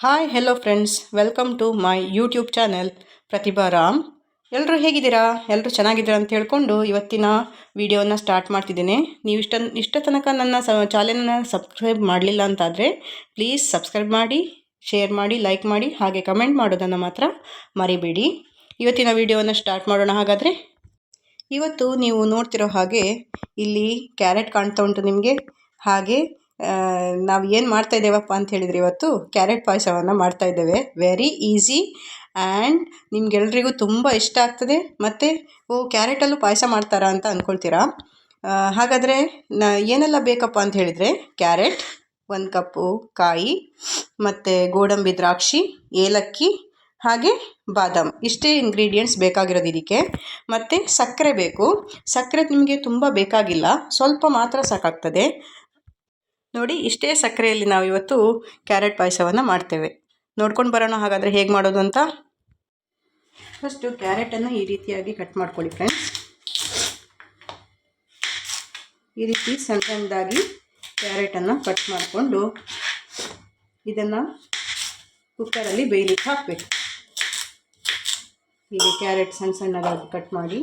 Hi hello friends, welcome to my YouTube channel Pratibha Ram. ಎಲ್ಲರೂ ಹೇಗಿದ್ದೀರಾ? ಎಲ್ಲರೂ ಚೆನ್ನಾಗಿದ್ದೀರಾ ಅಂತ ಹೇಳ್ಕೊಂಡು ಇವತ್ತಿನ ವಿಡಿಯೋನ ಸ್ಟಾರ್ಟ್ ಮಾಡ್ತಿದ್ದೇನೆ. ನೀವು ಇಷ್ಟ ತನಕ ನನ್ನ ಚಾನೆಲ್ನ ಸಬ್ಸ್ಕ್ರೈಬ್ ಮಾಡಲಿಲ್ಲ ಅಂತಾದರೆ ಪ್ಲೀಸ್ ಸಬ್ಸ್ಕ್ರೈಬ್ ಮಾಡಿ, ಶೇರ್ ಮಾಡಿ, ಲೈಕ್ ಮಾಡಿ, ಹಾಗೆ ಕಮೆಂಟ್ ಮಾಡೋದನ್ನು ಮಾತ್ರ ಮರಿಬೇಡಿ. ಇವತ್ತಿನ ವಿಡಿಯೋನ ಸ್ಟಾರ್ಟ್ ಮಾಡೋಣ. ಹಾಗಾದರೆ ಇವತ್ತು ನೀವು ನೋಡ್ತಿರೋ ಹಾಗೆ ಇಲ್ಲಿ ಕ್ಯಾರೆಟ್ ಕಾಣ್ತಾ ಉಂಟು ನಿಮಗೆ. ಹಾಗೆ ನಾವು ಏನು ಮಾಡ್ತಾಯಿದ್ದೇವಪ್ಪ ಅಂತ ಹೇಳಿದರೆ ಇವತ್ತು ಕ್ಯಾರೆಟ್ ಪಾಯಸವನ್ನು ಮಾಡ್ತಾಯಿದ್ದೇವೆ. ವೆರಿ ಈಸಿ ಆ್ಯಂಡ್ ನಿಮಗೆಲ್ರಿಗೂ ತುಂಬ ಇಷ್ಟ ಆಗ್ತದೆ. ಮತ್ತು ಕ್ಯಾರೆಟಲ್ಲೂ ಪಾಯಸ ಮಾಡ್ತಾರಾ ಅಂತ ಅಂದ್ಕೊಳ್ತೀರಾ. ಹಾಗಾದರೆ ಏನೆಲ್ಲ ಬೇಕಪ್ಪ ಅಂತ ಹೇಳಿದರೆ ಕ್ಯಾರೆಟ್ 1 ಕಪ್ಪು, ಕಾಯಿ ಮತ್ತು ಗೋಡಂಬಿ ದ್ರಾಕ್ಷಿ, ಏಲಕ್ಕಿ ಹಾಗೆ ಬಾದಾಮ್, ಇಷ್ಟೇ ಇಂಗ್ರೀಡಿಯೆಂಟ್ಸ್ ಬೇಕಾಗಿರೋದು ಇದಕ್ಕೆ. ಮತ್ತು ಸಕ್ಕರೆ ಬೇಕು. ಸಕ್ಕರೆ ನಿಮಗೆ ತುಂಬ ಬೇಕಾಗಿಲ್ಲ, ಸ್ವಲ್ಪ ಮಾತ್ರ ಸಾಕಾಗ್ತದೆ. ನೋಡಿ, ಇಷ್ಟೇ ಸಕ್ಕರೆಯಲ್ಲಿ ನಾವು ಇವತ್ತು ಕ್ಯಾರೆಟ್ ಪಾಯಸವನ್ನು ಮಾಡ್ತೇವೆ. ನೋಡ್ಕೊಂಡು ಬರೋಣ ಹಾಗಾದರೆ ಹೇಗೆ ಮಾಡೋದು ಅಂತ. ಫಸ್ಟು ಕ್ಯಾರೆಟನ್ನು ಈ ರೀತಿಯಾಗಿ ಕಟ್ ಮಾಡ್ಕೊಳ್ಳಿ ಫ್ರೆಂಡ್ಸ್. ಈ ರೀತಿ ಸಣ್ಣ ಸಣ್ಣದಾಗಿ ಕ್ಯಾರೆಟನ್ನು ಕಟ್ ಮಾಡಿಕೊಂಡು ಇದನ್ನು ಕುಕ್ಕರಲ್ಲಿ ಬೇಯಲಿಕ್ಕೆ ಹಾಕಬೇಕು. ಹೀಗೆ ಕ್ಯಾರೆಟ್ ಸಣ್ಣ ಸಣ್ಣದಾಗಿ ಕಟ್ ಮಾಡಿ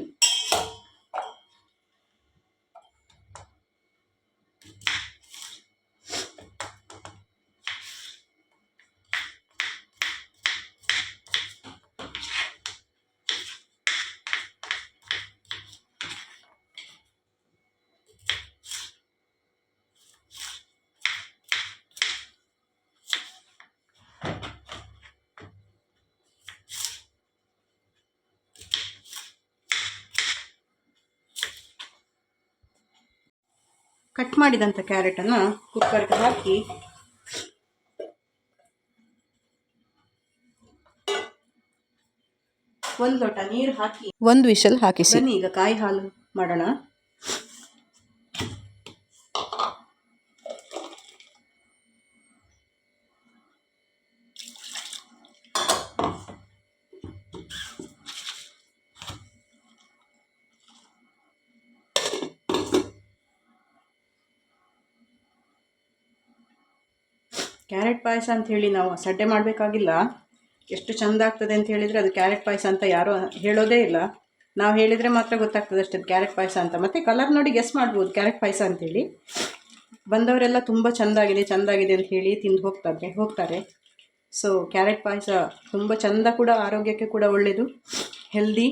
ಕಟ್ ಮಾಡಿದಂಥ ಕ್ಯಾರೆಟನ್ನು ಕುಕ್ಕರ್ಗೆ ಹಾಕಿ ಒಂದು ಲೋಟ ನೀರು ಹಾಕಿ 1 ವಿಷಲ್ ಹಾಕಿಸಿ. ಬನ್ನಿ ಈಗ ಕಾಯಿ ಹಾಲು ಮಾಡೋಣ. ಕ್ಯಾರೆಟ್ ಪಾಯಸ ಅಂಥೇಳಿ ನಾವು ಸಡ್ಡೆ ಮಾಡಬೇಕಾಗಿಲ್ಲ. ಎಷ್ಟು ಚೆಂದ ಆಗ್ತದೆ ಅಂತ ಹೇಳಿದರೆ ಅದು ಕ್ಯಾರೆಟ್ ಪಾಯಸ ಅಂತ ಯಾರೂ ಹೇಳೋದೇ ಇಲ್ಲ. ನಾವು ಹೇಳಿದರೆ ಮಾತ್ರ ಗೊತ್ತಾಗ್ತದೆ ಅಷ್ಟೇ ಕ್ಯಾರೆಟ್ ಪಾಯಸ ಅಂತ. ಮತ್ತು ಕಲರ್ ನೋಡಿ ಗೆಸ್ ಮಾಡ್ಬೋದು ಕ್ಯಾರೆಟ್ ಪಾಯಸ ಅಂಥೇಳಿ. ಬಂದವರೆಲ್ಲ ತುಂಬ ಚೆಂದಾಗಿದೆ ಅಂತ ಹೇಳಿ ತಿಂದು ಹೋಗ್ತಾರೆ. ಸೊ ಕ್ಯಾರೆಟ್ ಪಾಯಸ ತುಂಬ ಚೆಂದ ಕೂಡ, ಆರೋಗ್ಯಕ್ಕೆ ಕೂಡ ಒಳ್ಳೆಯದು, ಹೆಲ್ದಿ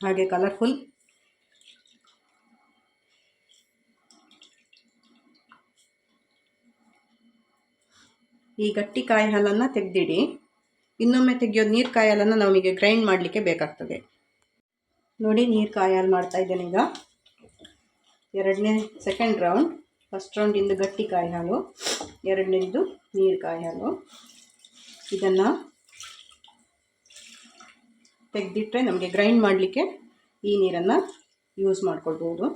ಹಾಗೆ ಕಲರ್ಫುಲ್. ಈ ಗಟ್ಟಿ ಕಾಯಿ ಹಾಲನ್ನು ತೆಗೆದಿಡಿ. ಇನ್ನೊಮ್ಮೆ ತೆಗೆಯೋದು ನೀರು ಕಾಯಿ ಹಾಲನ್ನು ನಮಗೆ ಗ್ರೈಂಡ್ ಮಾಡಲಿಕ್ಕೆ ಬೇಕಾಗ್ತದೆ. ನೋಡಿ, ನೀರು ಕಾಯಿ ಹಾಲು ಮಾಡ್ತಾಯಿದ್ದೇನೆ ಈಗ. Second round. ಫಸ್ಟ್ ರೌಂಡಿಂದು ಗಟ್ಟಿ ಕಾಯಿ ಹಾಲು, ಎರಡನೇದು ನೀರು ಕಾಯಿ ಹಾಲು. ಇದನ್ನು ತೆಗೆದಿಟ್ಟರೆ ನಮಗೆ ಗ್ರೈಂಡ್ ಮಾಡಲಿಕ್ಕೆ ಈ ನೀರನ್ನು ಯೂಸ್ ಮಾಡ್ಕೊಳ್ಬೋದು.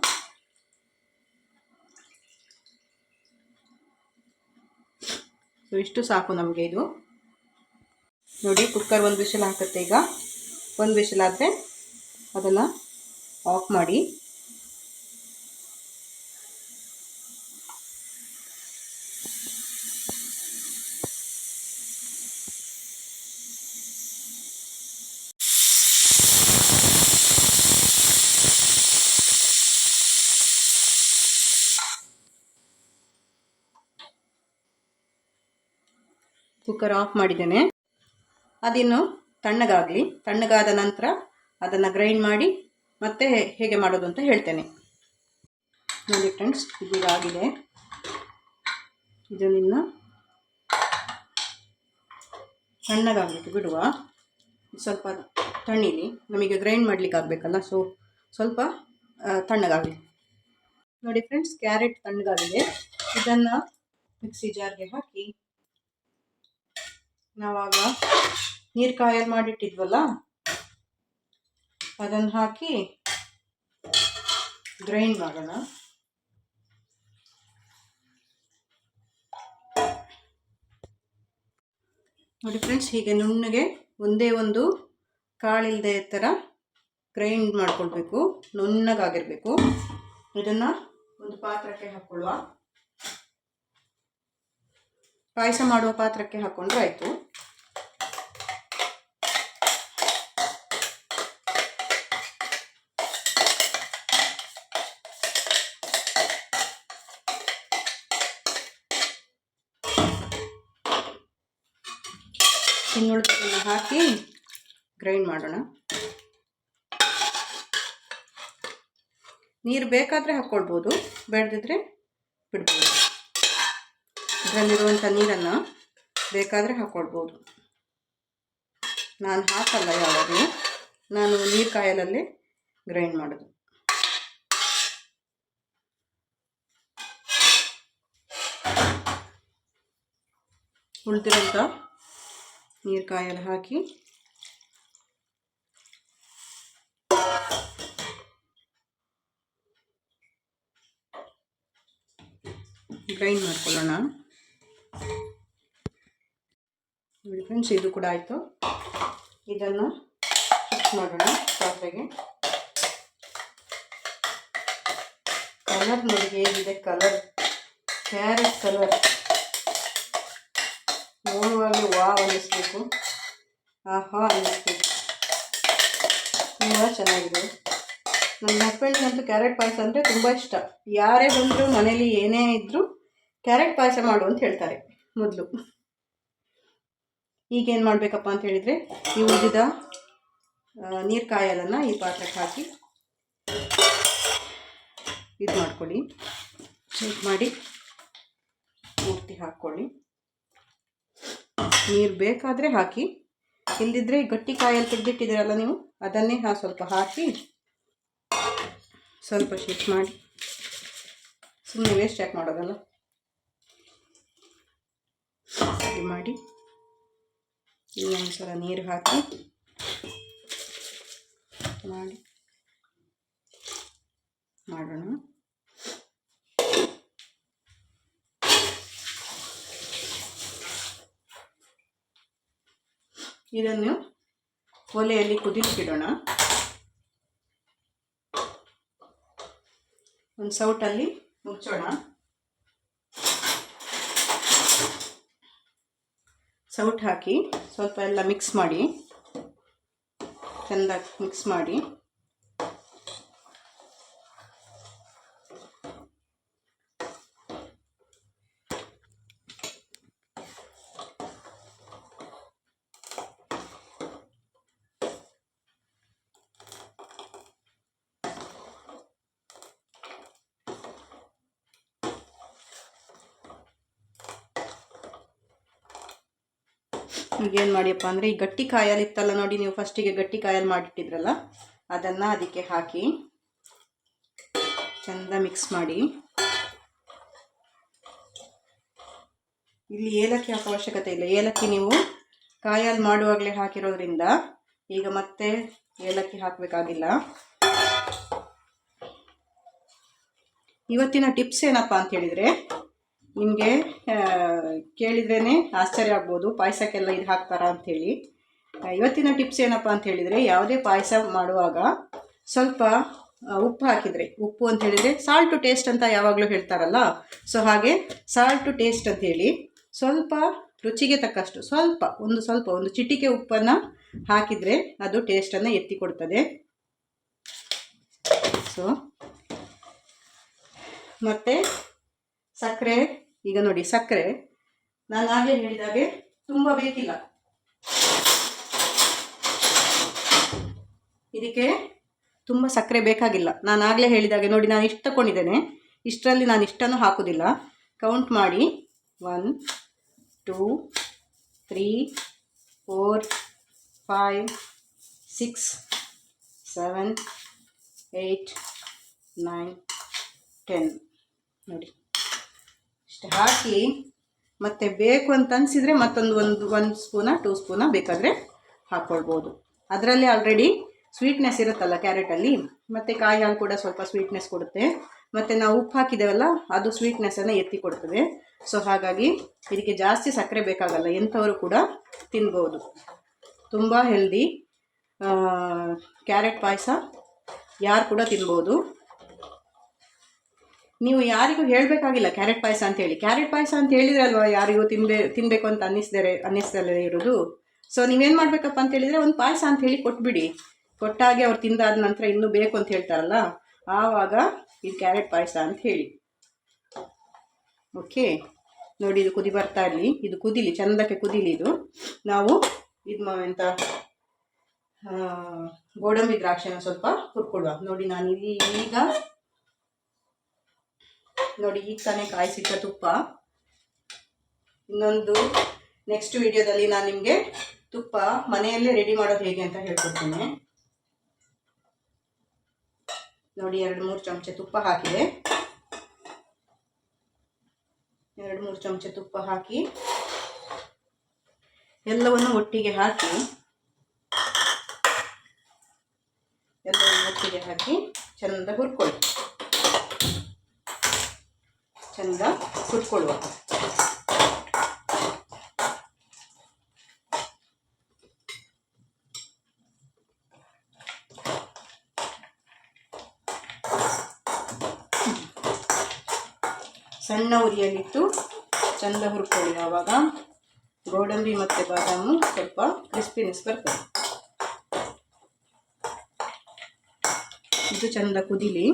ಸೊ ಇಷ್ಟು ಸಾಕು ನಮಗೆ ಇದು. ನೋಡಿ, ಕುಕ್ಕರ್ 1 ವಿಷಲ್ ಹಾಕುತ್ತೆ ಈಗ. 1 ವಿಷಲ್ ಆದರೆ ಅದನ್ನು ಆಫ್ ಮಾಡಿ. ಕುಕ್ಕರ್ ಆಫ್ ಮಾಡಿದ್ದೇನೆ. ಅದಿನ್ನು ತಣ್ಣಗಾಗಲಿ. ತಣ್ಣಗಾದ ನಂತರ ಅದನ್ನು ಗ್ರೈಂಡ್ ಮಾಡಿ ಮತ್ತೆ ಹೇಗೆ ಮಾಡೋದು ಅಂತ ಹೇಳ್ತೇನೆ. ನೋಡಿ ಫ್ರೆಂಡ್ಸ್, ಇದೀಗ ಆಗಿದೆ. ಇದನ್ನು ತಣ್ಣಗಾಗಲಿಕ್ಕೆ ಬಿಡುವ. ಸ್ವಲ್ಪ ತಣ್ಣೀಲಿ, ನಮಗೆ ಗ್ರೈಂಡ್ ಮಾಡಲಿಕ್ಕೆ ಆಗಬೇಕಲ್ಲ, ಸೊ ಸ್ವಲ್ಪ ತಣ್ಣಗಾಗಲಿ. ನೋಡಿ ಫ್ರೆಂಡ್ಸ್, ಕ್ಯಾರೆಟ್ ತಣ್ಣಗಾಗಿದೆ. ಇದನ್ನು ಮಿಕ್ಸಿ ಜಾರ್ಗೆ ಹಾಕಿ ನಾವಾಗ ನೀರು ಕಾಯಲ್ಲಿ ಮಾಡಿಟ್ಟಿದ್ವಲ್ಲ ಅದನ್ನು ಹಾಕಿ ಗ್ರೈಂಡ್ ಮಾಡೋಣ. ನೋಡಿ ಫ್ರೆಂಡ್ಸ್, ಹೀಗೆ ನುಣ್ಣಗೆ ಒಂದೇ ಒಂದು ಕಾಳಿಲ್ಲದೆ ಥರ ಗ್ರೈಂಡ್ ಮಾಡ್ಕೊಳ್ಬೇಕು, ನುಣ್ಣಗಾಗಿರಬೇಕು. ಇದನ್ನು ಒಂದು ಪಾತ್ರಕ್ಕೆ ಹಾಕ್ಕೊಳ್ಳುವ. ಪಾಯಸ ಮಾಡುವ ಪಾತ್ರಕ್ಕೆ ಹಾಕ್ಕೊಂಡ್ರೆ ಆಯಿತು. ಇನ್ನುಳಿದನ್ನು ಹಾಕಿ ಗ್ರೈಂಡ್ ಮಾಡೋಣ. ನೀರು ಬೇಕಾದರೆ ಹಾಕ್ಕೊಳ್ಬೋದು, ಬೇಡದಿದ್ರೆ ಬಿಡ್ಬೋದು. ಇದರಲ್ಲಿರುವಂಥ ನೀರನ್ನು ಬೇಕಾದರೆ ಹಾಕ್ಕೊಳ್ಬೋದು. ನಾನು ಹಾಕಲ್ಲ ಯಾವಾಗಲೂ, ನಾನು ನೀರು ಕಾಯಲಲ್ಲೇ ಗ್ರೈಂಡ್ ಮಾಡೋದು. ಉಳಿದಿರೋಂಥ ನೀರು ಕಾಯಲ್ಲಿ ಹಾಕಿ ಗ್ರೈಂಡ್ ಮಾಡ್ಕೊಳ್ಳೋಣ. ನೋಡಿ ಫ್ರೆಂಡ್ಸ್, ಇದು ಕೂಡ ಆಯಿತು. ಇದನ್ನು ಶಿಫ್ಟ್ ಮಾಡೋಣ ಪಾತ್ರೆಗೆ. ಕಲರ್ ನೋಡಿ ಹೇಗಿದೆ, ಕಲರ್ ಕ್ಯಾರೆಟ್ ಕಲರ್ ನೋಡುವಾಗಲೇ ವಾವ್ ಅನ್ನಿಸ್ಬೇಕು, ಆಹಾ ಅನ್ನಿಸ್ಬೇಕು. ತುಂಬ ಚೆನ್ನಾಗಿದೆ. ನನ್ನ ಹಸ್ಬೆಂಡ್ಗಂತೂ ಕ್ಯಾರೆಟ್ ಪಾಯಸ ಅಂದರೆ ತುಂಬ ಇಷ್ಟ. ಯಾರೇ ಬಂದರೂ ಮನೇಲಿ ಏನೇ ಇದ್ದರೂ ಕ್ಯಾರೆಟ್ ಪಾಯಸ ಮಾಡು ಅಂತ ಹೇಳ್ತಾರೆ ಮೊದಲು. ಈಗೇನು ಮಾಡಬೇಕಪ್ಪ ಅಂತ ಹೇಳಿದರೆ, ಈ ಉಳಿದಿದ್ದ ನೀರು ಕಾಯಲನ್ನು ಈ ಪಾತ್ರಕ್ಕೆ ಹಾಕಿ ಇದು ಮಾಡ್ಕೊಳ್ಳಿ. ಚೆಕ್ ಮಾಡಿ ಪೂರ್ತಿ ಹಾಕ್ಕೊಳ್ಳಿ. ನೀರು ಬೇಕಾದರೆ ಹಾಕಿ, ಇಲ್ಲದಿದ್ದರೆ ಗಟ್ಟಿ ಕಾಯಲ್ಲಿ ತೆಗೆದಿಟ್ಟಿದ್ದೀರಲ್ಲ ನೀವು, ಅದನ್ನೇ ಸ್ವಲ್ಪ ಹಾಕಿ ಸ್ವಲ್ಪ ಶಿಫ್ಟ್ ಮಾಡಿ. ಸುಮ್ಮನೆ ವೇಸ್ಟ್ ಯಾಕೆ ಮಾಡೋದಲ್ಲ, ಇದು ಮಾಡಿ. ಇನ್ನೊಂದು ಸಲ ನೀರು ಹಾಕಿ ಮಾಡಿ ಮಾಡೋಣ. ಇದನ್ನು ಒಲೆಯಲ್ಲಿ ಕುದಿಲಿಕ್ಕಿಡೋಣ. ಒಂದು ಸೌಟಲ್ಲಿ ಮುಚ್ಚೋಣ. ಸೌಟ್ ಹಾಕಿ ಸ್ವಲ್ಪ ಎಲ್ಲ ಮಿಕ್ಸ್ ಮಾಡಿ, ಚೆಂದಾಗಿ ಮಿಕ್ಸ್ ಮಾಡಿ. ಈಗೇನು ಮಾಡಿಯಪ್ಪ ಅಂದರೆ, ಈ ಗಟ್ಟಿ ಕಾಯಲ್ಲಿ ಇತ್ತಲ್ಲ ನೋಡಿ, ನೀವು ಫಸ್ಟಿಗೆ ಗಟ್ಟಿ ಕಾಯಲ್ಲಿ ಮಾಡಿಟ್ಟಿದ್ರಲ್ಲ, ಅದನ್ನು ಅದಕ್ಕೆ ಹಾಕಿ ಚೆಂದ ಮಿಕ್ಸ್ ಮಾಡಿ. ಇಲ್ಲಿ ಏಲಕ್ಕಿ ಹಾಕೋ ಅವಶ್ಯಕತೆ ಇಲ್ಲ. ಏಲಕ್ಕಿ ನೀವು ಕಾಯಲ್ಲಿ ಮಾಡುವಾಗಲೇ ಹಾಕಿರೋದ್ರಿಂದ ಈಗ ಮತ್ತೆ ಏಲಕ್ಕಿ ಹಾಕಬೇಕಾಗಿಲ್ಲ. ಇವತ್ತಿನ ಟಿಪ್ಸ್ ಏನಪ್ಪ ಅಂತ ಹೇಳಿದರೆ, ನಿಮಗೆ ಕೇಳಿದ್ರೇ ಆಶ್ಚರ್ಯ ಆಗ್ಬೋದು, ಪಾಯಸಕ್ಕೆಲ್ಲ ಇದು ಹಾಕ್ತಾರಾ ಅಂಥೇಳಿ. ಇವತ್ತಿನ ಟಿಪ್ಸ್ ಏನಪ್ಪ ಅಂತ ಹೇಳಿದರೆ, ಯಾವುದೇ ಪಾಯಸ ಮಾಡುವಾಗ ಸ್ವಲ್ಪ ಉಪ್ಪು ಹಾಕಿದರೆ, ಉಪ್ಪು ಅಂತ ಹೇಳಿದರೆ ಸಾಲ್ಟ್ ಟು ಟೇಸ್ಟ್ ಅಂತ ಯಾವಾಗಲೂ ಹೇಳ್ತಾರಲ್ಲ, ಸೊ ಹಾಗೆ ಸಾಲ್ಟ್ ಟು ಟೇಸ್ಟ್ ಅಂಥೇಳಿ ಸ್ವಲ್ಪ ರುಚಿಗೆ ತಕ್ಕಷ್ಟು ಒಂದು ಚಿಟಿಕೆ ಉಪ್ಪನ್ನು ಹಾಕಿದರೆ ಅದು ಟೇಸ್ಟನ್ನು ಎತ್ತಿ ಕೊಡ್ತದೆ. ಸೊ ಮತ್ತು ಸಕ್ಕರೆ, ಈಗ ನೋಡಿ ಸಕ್ಕರೆ ನಾನು ಆಗಲೇ ಹೇಳಿದಾಗೆ ತುಂಬ ಬೇಕಿಲ್ಲ, ಇದಕ್ಕೆ ತುಂಬ ಸಕ್ಕರೆ ಬೇಕಾಗಿಲ್ಲ. ನಾನು ಆಗಲೇ ಹೇಳಿದಾಗೆ ನೋಡಿ, ನಾನು ಇಷ್ಟು ತಗೊಂಡಿದ್ದೇನೆ, ಇಷ್ಟರಲ್ಲಿ ನಾನು ಇಷ್ಟನ್ನು ಹಾಕೋದಿಲ್ಲ. ಕೌಂಟ್ ಮಾಡಿ, 1 2 3 4 5 6 7 8 9 10 ನೋಡಿ ಇಷ್ಟು ಹಾಕಿ, ಮತ್ತು ಬೇಕು ಅಂತ ಅನಿಸಿದರೆ ಮತ್ತೊಂದು ಒಂದು ಸ್ಪೂನ 2 ಸ್ಪೂನ ಬೇಕಾದರೆ ಹಾಕ್ಕೊಳ್ಬೋದು. ಅದರಲ್ಲಿ ಆಲ್ರೆಡಿ ಸ್ವೀಟ್ನೆಸ್ ಇರುತ್ತಲ್ಲ ಕ್ಯಾರೆಟಲ್ಲಿ, ಮತ್ತು ಕಾಯಿ ಹಾಲು ಕೂಡ ಸ್ವಲ್ಪ ಸ್ವೀಟ್ನೆಸ್ ಕೊಡುತ್ತೆ, ಮತ್ತು ನಾವು ಉಪ್ಪು ಹಾಕಿದ್ದೇವಲ್ಲ ಅದು ಸ್ವೀಟ್ನೆಸ್ಸನ್ನು ಎತ್ತಿ ಕೊಡ್ತದೆ. ಸೊ ಹಾಗಾಗಿ ಇದಕ್ಕೆ ಜಾಸ್ತಿ ಸಕ್ಕರೆ ಬೇಕಾಗಲ್ಲ, ಎಂಥವರು ಕೂಡ ತಿನ್ಬೋದು. ತುಂಬ ಹೆಲ್ದಿ ಕ್ಯಾರೆಟ್ ಪಾಯಸ ಯಾರು ಕೂಡ ತಿನ್ಬೋದು. ನೀವು ಯಾರಿಗೂ ಹೇಳಬೇಕಾಗಿಲ್ಲ ಕ್ಯಾರೆಟ್ ಪಾಯಸ ಅಂತೇಳಿ. ಕ್ಯಾರೆಟ್ ಪಾಯಸ ಅಂತ ಹೇಳಿದ್ರಲ್ವ ಯಾರಿಗೂ ತಿನ್ನಬೇಕು ಅಂತ ಅನ್ನಿಸ್ದಲೇ ಇರೋದು. ಸೊ ನೀವೇನು ಮಾಡಬೇಕಪ್ಪ ಅಂತ ಹೇಳಿದರೆ ಒಂದು ಪಾಯಸ ಅಂತ ಹೇಳಿ ಕೊಟ್ಬಿಡಿ. ಕೊಟ್ಟಾಗೆ ಅವ್ರು ತಿಂದಾದ ನಂತರ ಇನ್ನೂ ಬೇಕು ಅಂತ ಹೇಳ್ತಾರಲ್ಲ, ಆವಾಗ ಇದು ಕ್ಯಾರೆಟ್ ಪಾಯಸ ಅಂತ ಹೇಳಿ. ಓಕೆ, ನೋಡಿ ಇದು ಕುದಿ ಬರ್ತಾ ಇರಲಿ, ಇದು ಕುದಿಲಿ, ಚೆಂದಕ್ಕೆ ಕುದಿಲಿ. ಇದು ನಾವು ಇದು ಎಂತ ಗೋಡಂಬಿ ದ್ರಾಕ್ಷಿನ ಸ್ವಲ್ಪ ಹುರ್ಕೊಡುವ. ನೋಡಿ ನಾನು ಈಗ ತಾನೇ ಕಾಯಿಸಿಟ್ಟ ತುಪ್ಪ. ಇನ್ನೊಂದು ನೆಕ್ಸ್ಟ್ ವಿಡಿಯೋದಲ್ಲಿ ನಾನು ನಿಮಗೆ ತುಪ್ಪ ಮನೆಯಲ್ಲೇ ರೆಡಿ ಮಾಡೋದು ಹೇಗೆ ಅಂತ ಹೇಳ್ಕೊಡ್ತೀನಿ. ನೋಡಿ 2-3 ಚಮಚ ತುಪ್ಪ ಹಾಕಿದೆ. 2-3 ಚಮಚ ತುಪ್ಪ ಹಾಕಿ ಎಲ್ಲವನ್ನು ಒಟ್ಟಿಗೆ ಹಾಕಿ ಚೆಂದ ಹುರ್ಕೊಳ್ಳುವ. ಸಣ್ಣ ಉರಿಯಲ್ಲಿಟ್ಟು ಚೆಂದ ಹುರ್ಕೊಳ್ಳಿ. ಆವಾಗ ಗೋಡಂಬಿ ಮತ್ತು ಬಾದಾಮು ಸ್ವಲ್ಪ ಕ್ರಿಸ್ಪಿನೆಸ್ ಬರ್ತದೆ. ಇದು ಚೆಂದ ಕುದಿಲಿ.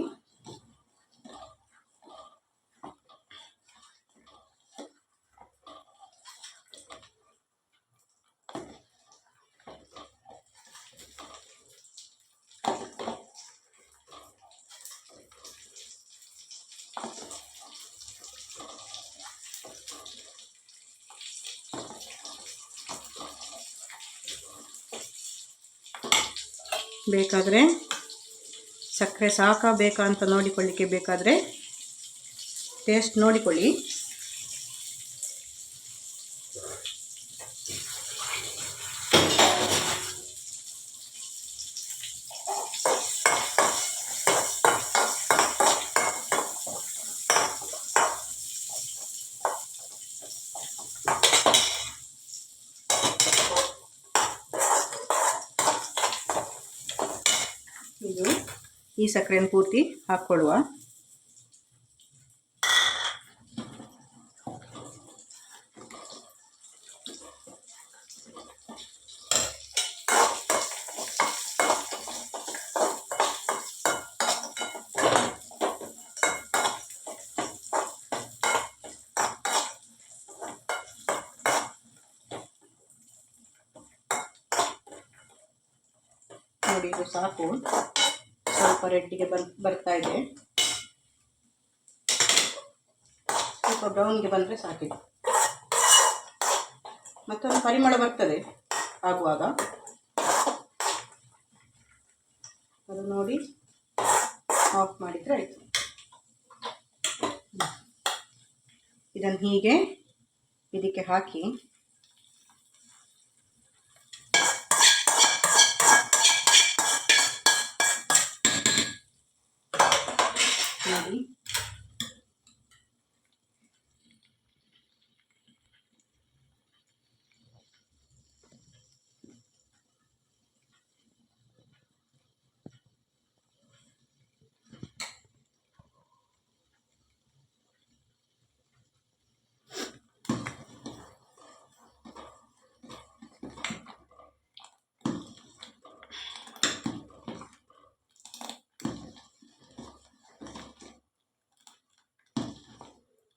ಬೇಕಾದರೆ ಸಕ್ಕರೆ ಸಾಕಾ ಬೇಕಾ ಅಂತ ನೋಡಿಕೊಳ್ಳಿಕ್ಕೆ ಬೇಕಾದರೆ ಟೇಸ್ಟ್ ನೋಡಿಕೊಳ್ಳಿ. ಈ ಸಕ್ಕರೆಯನ್ನು ಪೂರ್ತಿ ಹಾಕ್ಕೊಳ್ಳುವ. ನೋಡಿ ಇದು ಸಾಕು, ಸ್ವಲ್ಪ ರೆಡ್ಡಿಗೆ ಬರ್ತಾ ಇದೆ. ಸ್ವಲ್ಪ ಬ್ರೌನ್ಗೆ ಬಂದರೆ ಸಾಕಿದೆ. ಮತ್ತೊಂದು ಪರಿಮಳ ಬರ್ತದೆ ಆಗುವಾಗ, ಅದು ನೋಡಿ ಆಫ್ ಮಾಡಿದರೆ ಆಯಿತು. ಇದನ್ನು ಹೀಗೆ ಇದಕ್ಕೆ ಹಾಕಿ ನೋಡಿ.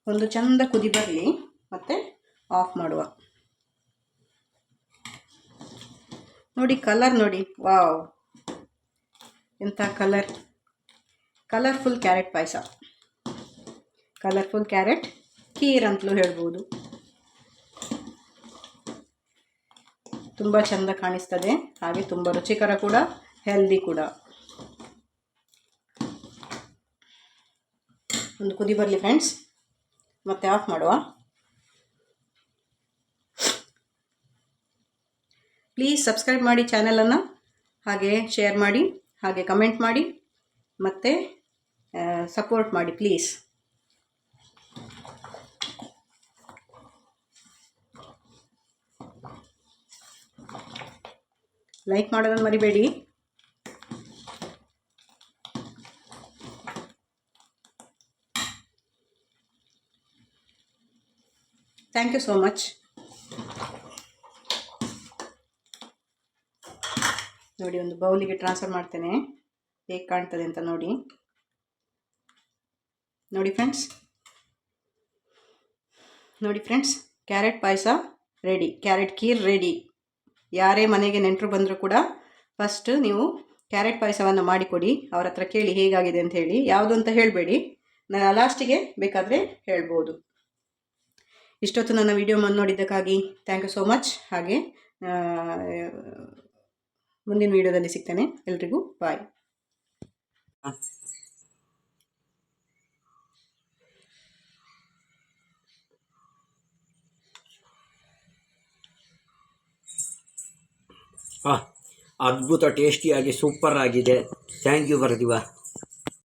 ಒಂದು ಚಂದ ಕುದಿ ಬರಲಿ, ಮತ್ತೆ ಆಫ್ ಮಾಡುವ. ನೋಡಿ ಕಲರ್ ನೋಡಿ, ವಾವ್ ಎಂಥ ಕಲರ್ಫುಲ್ ಕ್ಯಾರೆಟ್ ಪಾಯಸ, ಕಲರ್ಫುಲ್ ಕ್ಯಾರೆಟ್ ಖೀರ್ ಅಂತಲೂ ಹೇಳ್ಬೋದು. ತುಂಬ ಚಂದ ಕಾಣಿಸ್ತದೆ, ಹಾಗೆ ತುಂಬ ರುಚಿಕರ ಕೂಡ, ಹೆಲ್ದಿ ಕೂಡ. ಒಂದು ಕುದಿ ಬರಲಿ ಫ್ರೆಂಡ್ಸ್, ಮತ್ತೆ ಆಫ್ ಮಾಡುವ. ಪ್ಲೀಸ್ ಸಬ್ಸ್ಕ್ರೈಬ್ ಮಾಡಿ ಚಾನಲನ್ನು, ಹಾಗೆ ಶೇರ್ ಮಾಡಿ, ಹಾಗೆ ಕಮೆಂಟ್ ಮಾಡಿ, ಮತ್ತು ಸಪೋರ್ಟ್ ಮಾಡಿ ಪ್ಲೀಸ್. ಲೈಕ್ ಮಾಡೋದನ್ನು ಮರಿಬೇಡಿ. Thank you so much. ನೋಡಿ, ಒಂದು ಬೌಲಿಗೆ ಟ್ರಾನ್ಸ್ಫರ್ ಮಾಡ್ತೇನೆ, ಹೇಗೆ ಕಾಣ್ತದೆ ಅಂತ ನೋಡಿ. ನೋಡಿ ಫ್ರೆಂಡ್ಸ್, ಕ್ಯಾರೆಟ್ ಪಾಯಸ ರೆಡಿ, ಕ್ಯಾರೆಟ್ ಖೀರ್ ರೆಡಿ. ಯಾರೇ ಮನೆಗೆ ನೆಂಟರು ಬಂದರೂ ಕೂಡ ಫಸ್ಟ್ ನೀವು ಕ್ಯಾರೆಟ್ ಪಾಯಸವನ್ನು ಮಾಡಿಕೊಡಿ. ಅವ್ರ ಹತ್ರ ಕೇಳಿ ಹೇಗಾಗಿದೆ ಅಂತ ಹೇಳಿ. ಯಾವುದು ಅಂತ ಹೇಳಬೇಡಿ, ಲಾಸ್ಟಿಗೆ ಬೇಕಾದರೆ ಹೇಳ್ಬೋದು. ಇಷ್ಟೊತ್ತು ನನ್ನ ವಿಡಿಯೋ ನೋಡಿದ್ದಕ್ಕಾಗಿ ಥ್ಯಾಂಕ್ ಯು ಸೋ ಮಚ್. ಹಾಗೆ ಮುಂದಿನ ವಿಡಿಯೋದಲ್ಲಿ ಸಿಗ್ತೇನೆ. ಎಲ್ರಿಗೂ ಬಾಯ್. ಅದ್ಭುತ, ಟೇಸ್ಟಿಯಾಗಿ ಸೂಪರ್ ಆಗಿದೆ. Thank you Pratibha.